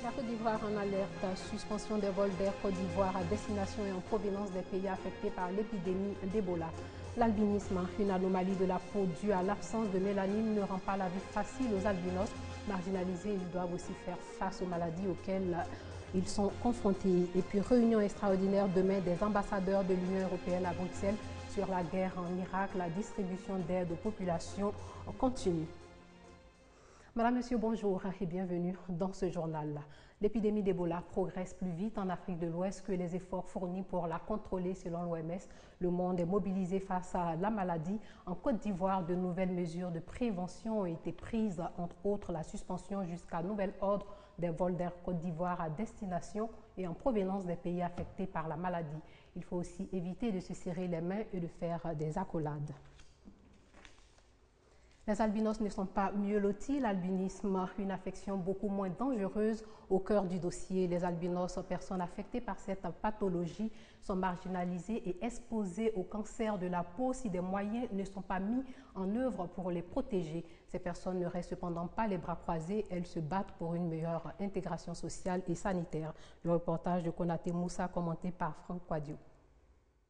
La Côte d'Ivoire en alerte, suspension des vols d'Air Côte d'Ivoire à destination et en provenance des pays affectés par l'épidémie d'Ebola. L'albinisme, une anomalie de la peau due à l'absence de mélanine, ne rend pas la vie facile aux albinos. Marginalisés, ils doivent aussi faire face aux maladies auxquelles ils sont confrontés. Et puis, réunion extraordinaire demain des ambassadeurs de l'Union européenne à Bruxelles sur la guerre en Irak. La distribution d'aide aux populations continue. Madame, Monsieur, bonjour et bienvenue dans ce journal. L'épidémie d'Ebola progresse plus vite en Afrique de l'Ouest que les efforts fournis pour la contrôler selon l'OMS. Le monde est mobilisé face à la maladie. En Côte d'Ivoire, de nouvelles mesures de prévention ont été prises, entre autres la suspension jusqu'à nouvel ordre des vols d'Air Côte d'Ivoire à destination et en provenance des pays affectés par la maladie. Il faut aussi éviter de se serrer les mains et de faire des accolades. Les albinos ne sont pas mieux lotis. L'albinisme, une affection beaucoup moins dangereuse au cœur du dossier. Les albinos, personnes affectées par cette pathologie, sont marginalisées et exposées au cancer de la peau si des moyens ne sont pas mis en œuvre pour les protéger. Ces personnes ne restent cependant pas les bras croisés. Elles se battent pour une meilleure intégration sociale et sanitaire. Le reportage de Konaté Moussa commenté par Franck Quadio.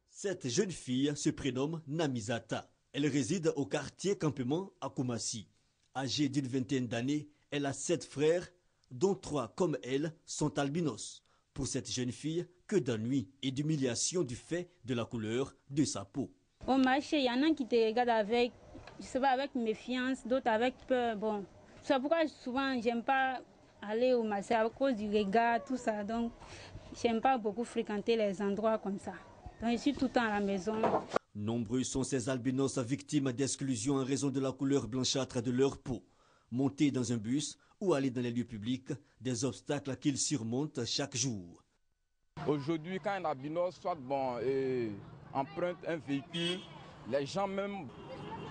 Cette jeune fille se prénomme Namizata. Elle réside au quartier Campement à Koumassi. Âgée d'une vingtaine d'années, elle a 7 frères, dont 3 comme elle sont albinos. Pour cette jeune fille, que d'ennui et d'humiliation du fait de la couleur de sa peau. Au marché, il y en a qui te regardent avec, je sais pas, avec méfiance, d'autres avec peur. Bon, c'est pourquoi souvent j'aime pas aller au marché à cause du regard, tout ça. Donc, j'aime pas beaucoup fréquenter les endroits comme ça. Donc, je suis tout le temps à la maison. Nombreux sont ces albinos victimes d'exclusion en raison de la couleur blanchâtre de leur peau. Monter dans un bus ou aller dans les lieux publics, des obstacles qu'ils surmontent chaque jour. Aujourd'hui, quand un albinos emprunte un véhicule, les gens même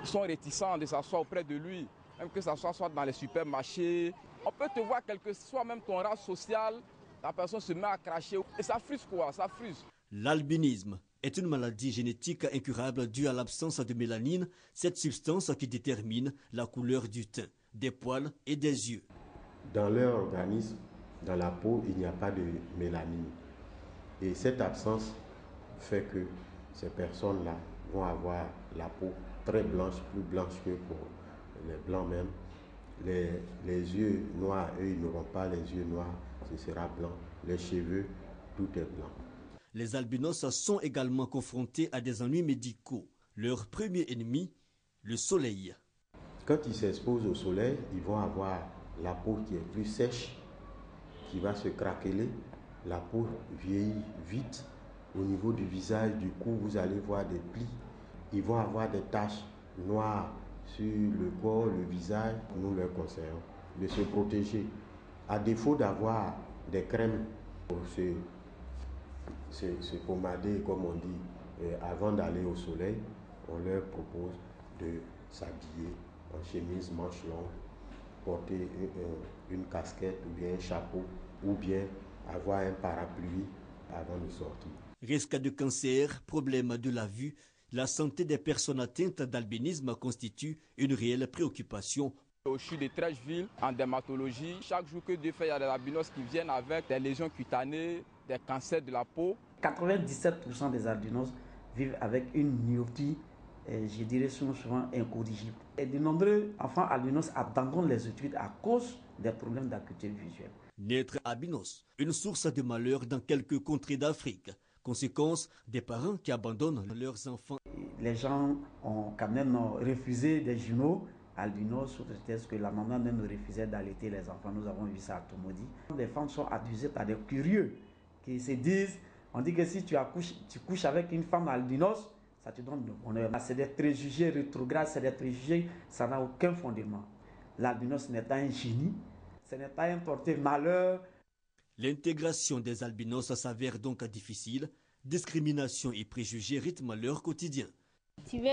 sont réticents de s'asseoir auprès de lui. Même que ça soit dans les supermarchés. On peut te voir quel que soit même ton rang social, la personne se met à cracher. Et ça frustre quoi, ça frustre. L'albinisme est une maladie génétique incurable due à l'absence de mélanine, cette substance qui détermine la couleur du teint, des poils et des yeux. Dans leur organisme, dans la peau, il n'y a pas de mélanine. Et cette absence fait que ces personnes-là vont avoir la peau très blanche, plus blanche que pour les blancs même. Les yeux noirs, eux, ils n'auront pas les yeux noirs, ce sera blanc. Les cheveux, tout est blanc. Les albinos sont également confrontés à des ennuis médicaux. Leur premier ennemi, le soleil. Quand ils s'exposent au soleil, ils vont avoir la peau qui est plus sèche, qui va se craqueler. La peau vieillit vite. Au niveau du visage, du cou, vous allez voir des plis. Ils vont avoir des taches noires sur le corps, le visage. Nous leur conseillons de se protéger. À défaut d'avoir des crèmes pour se pommader, comme on dit, avant d'aller au soleil, on leur propose de s'habiller en chemise manche longue, porter une casquette ou bien un chapeau, ou bien avoir un parapluie avant de sortir. Risque de cancer, problème de la vue, la santé des personnes atteintes d'albinisme constitue une réelle préoccupation. Au CHU de Trècheville, en dermatologie, chaque jour que Dieu fait, il y a des albinos qui viennent avec des lésions cutanées, des cancers de la peau. 97% des albinos vivent avec une myopie, je dirais souvent incorrigible. Et de nombreux enfants albinos abandonnent les études à cause des problèmes d'acuité visuelle. Naître albinos, une source de malheur dans quelques contrées d'Afrique. Conséquence des parents qui abandonnent leurs enfants. Les gens ont quand même refusé des jumeaux albinos sous prétexte que la maman même refusait d'allaiter les enfants. Nous avons vu ça à Tomodi. Les femmes sont abusées par des curieux qui se disent, on dit que si tu couches avec une femme albinos, ça te donne le bonheur. C'est des préjugés rétrogrades, c'est des préjugés, ça n'a aucun fondement. L'albinos n'est pas un génie, ce n'est pas un porteur malheur. L'intégration des albinos s'avère donc difficile. Discrimination et préjugés rythment leur quotidien. Tu veux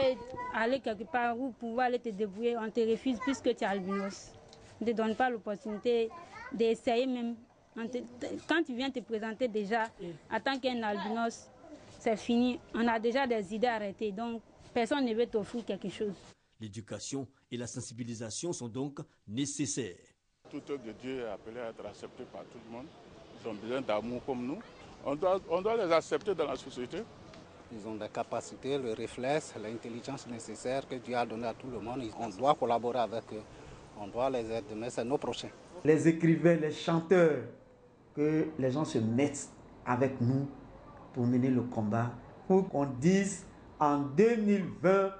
aller quelque part ou pouvoir aller te débrouiller, on te refuse puisque tu es albinos. On ne te donne pas l'opportunité d'essayer même. Quand tu viens te présenter déjà en tant qu'un albinos, c'est fini. On a déjà des idées arrêtées, donc personne ne veut t'offrir quelque chose. L'éducation et la sensibilisation sont donc nécessaires. toute œuvre de Dieu est appelée à être acceptée par tout le monde. Ils ont besoin d'amour comme nous. On doit les accepter dans la société. Ils ont des capacités, le réflexe, l'intelligence nécessaire que Dieu a donné à tout le monde. On doit collaborer avec eux. On doit les aider, mais c'est nos prochains. Les écrivains, les chanteurs, que les gens se mettent avec nous pour mener le combat, pour qu'on dise en 2020,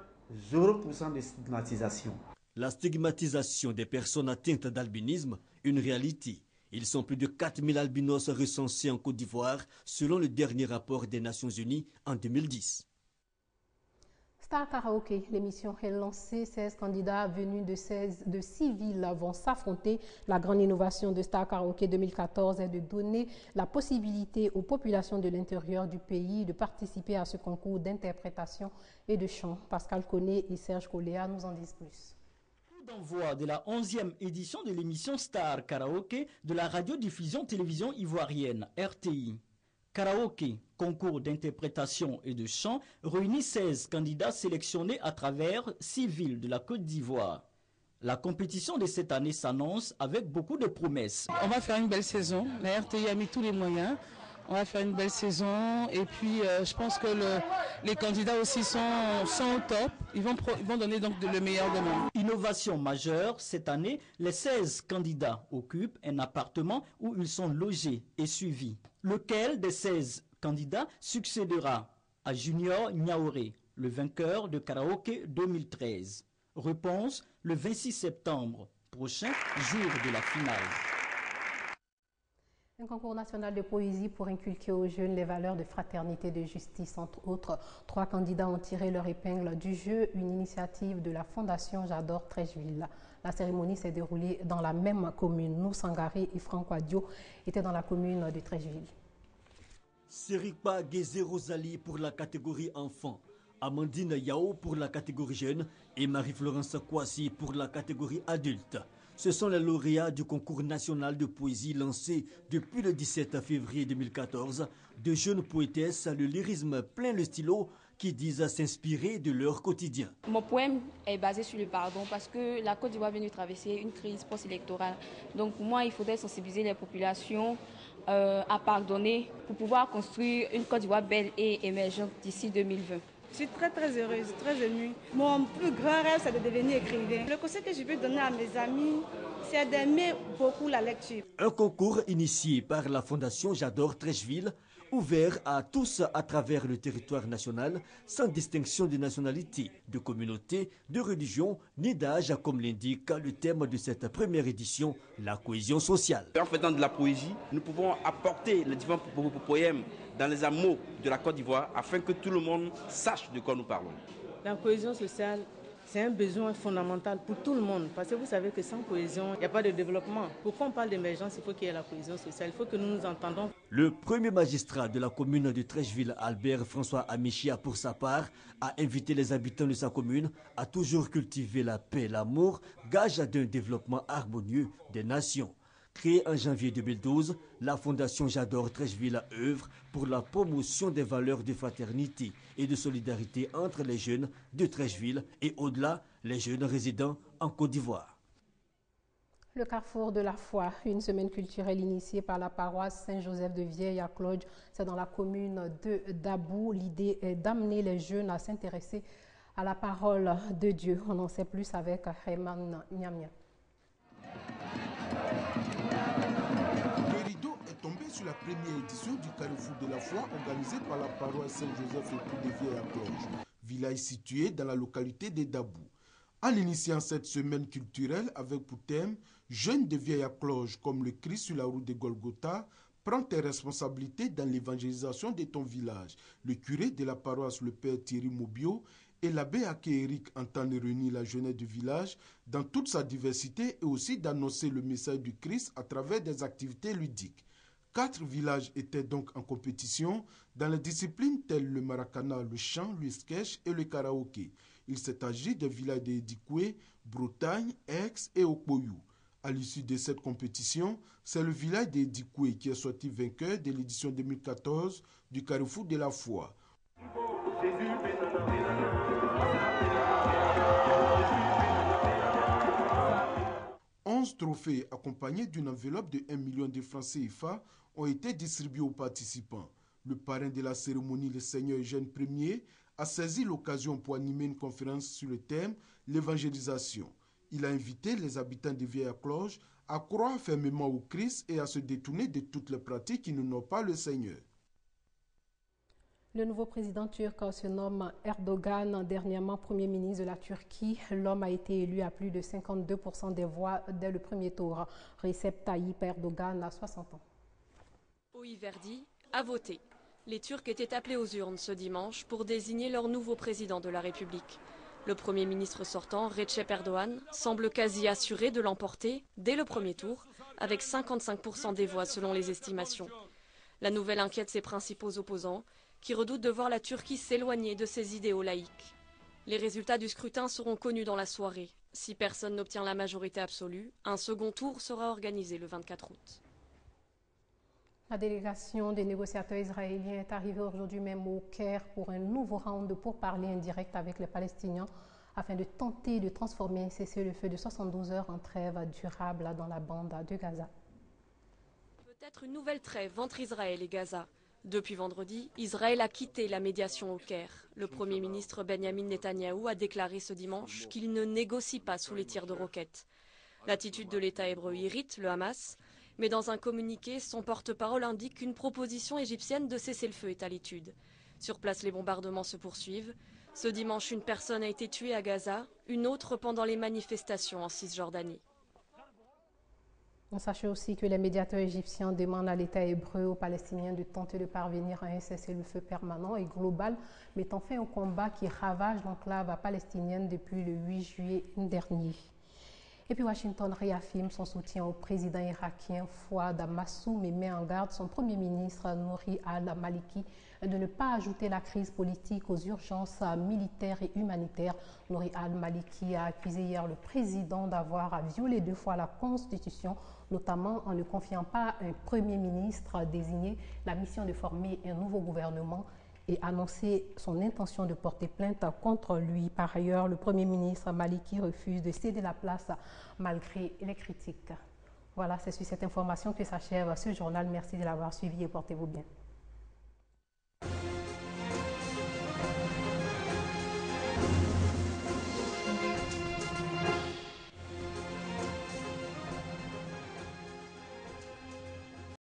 0% de stigmatisation. La stigmatisation des personnes atteintes d'albinisme, une réalité. Ils sont plus de 4000 albinos recensés en Côte d'Ivoire, selon le dernier rapport des Nations Unies en 2010. Star Karaoke, l'émission est lancée. 16 candidats venus de 6 villes vont s'affronter. La grande innovation de Star Karaoke 2014 est de donner la possibilité aux populations de l'intérieur du pays de participer à ce concours d'interprétation et de chant. Pascal Koné et Serge Coléa nous en disent plus. D'envoi de la 11e édition de l'émission Star Karaoke de la radiodiffusion télévision ivoirienne RTI. Karaoke, concours d'interprétation et de chant, réunit 16 candidats sélectionnés à travers 6 villes de la Côte d'Ivoire. La compétition de cette année s'annonce avec beaucoup de promesses. On va faire une belle saison. La RTI a mis tous les moyens. On va faire une belle saison et puis je pense que les candidats aussi sont au top. Ils vont donner donc le meilleur de nous. Innovation majeure, cette année, les 16 candidats occupent un appartement où ils sont logés et suivis. Lequel des 16 candidats succédera à Junior Niaoré, le vainqueur de Karaoke 2013? Réponse le 26 septembre prochain, jour de la finale. Un concours national de poésie pour inculquer aux jeunes les valeurs de fraternité et de justice. Entre autres, 3 candidats ont tiré leur épingle du jeu, une initiative de la Fondation J'adore Trècheville. La cérémonie s'est déroulée dans la même commune. Nous, Sangaré et Franck Wadio étaient dans la commune de Trècheville. Serikpa Gézé Rosalie pour la catégorie enfant, Amandine Yao pour la catégorie jeune et Marie-Florence Kouassi pour la catégorie adulte. Ce sont les lauréats du concours national de poésie lancé depuis le 17 février 2014. De jeunes poétesses, le lyrisme plein le stylo, qui disent s'inspirer de leur quotidien. Mon poème est basé sur le pardon parce que la Côte d'Ivoire vient de traverser une crise post-électorale. Donc pour moi, il faudrait sensibiliser les populations à pardonner pour pouvoir construire une Côte d'Ivoire belle et émergente d'ici 2020. Je suis très heureuse, très émue. Mon plus grand rêve, c'est de devenir écrivain. Le conseil que je veux donner à mes amis, c'est d'aimer beaucoup la lecture. Un concours initié par la Fondation J'adore Trècheville, ouvert à tous à travers le territoire national, sans distinction de nationalité, de communauté, de religion, ni d'âge, comme l'indique le thème de cette première édition, la cohésion sociale. En faisant de la poésie, nous pouvons apporter les différents poèmes dans les hameaux de la Côte d'Ivoire afin que tout le monde sache de quoi nous parlons. La cohésion sociale, c'est un besoin fondamental pour tout le monde. Parce que vous savez que sans cohésion, il n'y a pas de développement. Pourquoi on parle d'émergence, il faut qu'il y ait la cohésion sociale. Il faut que nous nous entendons. Le premier magistrat de la commune de Trècheville, Albert François Amichia, pour sa part, a invité les habitants de sa commune à toujours cultiver la paix et l'amour, gage d'un développement harmonieux des nations. Créée en janvier 2012, la Fondation J'adore Trècheville œuvre pour la promotion des valeurs de fraternité et de solidarité entre les jeunes de Trècheville et au-delà, les jeunes résidents en Côte d'Ivoire. Le Carrefour de la foi, une semaine culturelle initiée par la paroisse Saint-Joseph de Vieille-à-Cloge, c'est dans la commune de Dabou. L'idée est d'amener les jeunes à s'intéresser à la parole de Dieu. On en sait plus avec Rayman Niamia. Tombé sur la première édition du Carrefour de la foi organisée par la paroisse Saint-Joseph et de Vieille-à-Cloge, village situé dans la localité de Dabou. En initiant cette semaine culturelle avec pour thème « Jeunes de Vieille-à-Cloge comme le Christ sur la route de Golgotha, prends tes responsabilités dans l'évangélisation de ton village », le curé de la paroisse, le père Thierry Mobio, et l'abbé Aké-Éric entendent réunir la jeunesse du village dans toute sa diversité et aussi d'annoncer le message du Christ à travers des activités ludiques. 4 villages étaient donc en compétition dans les disciplines telles le maracana, le chant, le sketch et le karaoké. Il s'est agi des villages de Dikoué, Bretagne, Aix et Okpoyou. À l'issue de cette compétition, c'est le village de Dikoué qui est sorti vainqueur de l'édition 2014 du Carrefour de la foi. 11 trophées accompagnés d'une enveloppe de 1 million de francs CFA ont été distribués aux participants. Le parrain de la cérémonie, le Seigneur Eugène Ier, a saisi l'occasion pour animer une conférence sur le thème « L'évangélisation ». Il a invité les habitants de Vieille-Cloche à croire fermement au Christ et à se détourner de toutes les pratiques qui n'honorent pas le Seigneur. Le nouveau président turc se nomme Erdogan, dernièrement Premier ministre de la Turquie. L'homme a été élu à plus de 52% des voix dès le premier tour. Recep Tayyip Erdogan a 60 ans. Oyi Verdi a voté. Les Turcs étaient appelés aux urnes ce dimanche pour désigner leur nouveau président de la République. Le Premier ministre sortant, Recep Erdogan, semble quasi assuré de l'emporter dès le premier tour, avec 55% des voix selon les estimations. La nouvelle inquiète ses principaux opposants, qui redoutent de voir la Turquie s'éloigner de ses idéaux laïques. Les résultats du scrutin seront connus dans la soirée. Si personne n'obtient la majorité absolue, un second tour sera organisé le 24 août. La délégation des négociateurs israéliens est arrivée aujourd'hui même au Caire pour un nouveau round de pourparlers indirects avec les Palestiniens afin de tenter de transformer un cessez-le-feu de 72 heures en trêve durable dans la bande de Gaza. Peut-être une nouvelle trêve entre Israël et Gaza. Depuis vendredi, Israël a quitté la médiation au Caire. Le Premier ministre Benjamin Netanyahou a déclaré ce dimanche qu'il ne négocie pas sous les tirs de roquettes. L'attitude de l'État hébreu irrite le Hamas, mais dans un communiqué, son porte-parole indique qu'une proposition égyptienne de cessez-le-feu est à l'étude. Sur place, les bombardements se poursuivent. Ce dimanche, une personne a été tuée à Gaza, une autre pendant les manifestations en Cisjordanie. Sachez aussi que les médiateurs égyptiens demandent à l'État hébreu aux Palestiniens de tenter de parvenir à un cessez-le-feu permanent et global, mettant fin au combat qui ravage l'enclave palestinienne depuis le 8 juillet dernier. Et puis Washington réaffirme son soutien au président irakien Fouad Massoum et met en garde son premier ministre Nouri al-Maliki de ne pas ajouter la crise politique aux urgences militaires et humanitaires. Nouri al-Maliki a accusé hier le président d'avoir violé 2 fois la Constitution, notamment en ne confiant pas à un premier ministre désigné la mission de former un nouveau gouvernement et annoncé son intention de porter plainte contre lui. Par ailleurs, le Premier ministre Maliki refuse de céder la place malgré les critiques. Voilà, c'est sur cette information que s'achève ce journal. Merci de l'avoir suivi et portez-vous bien.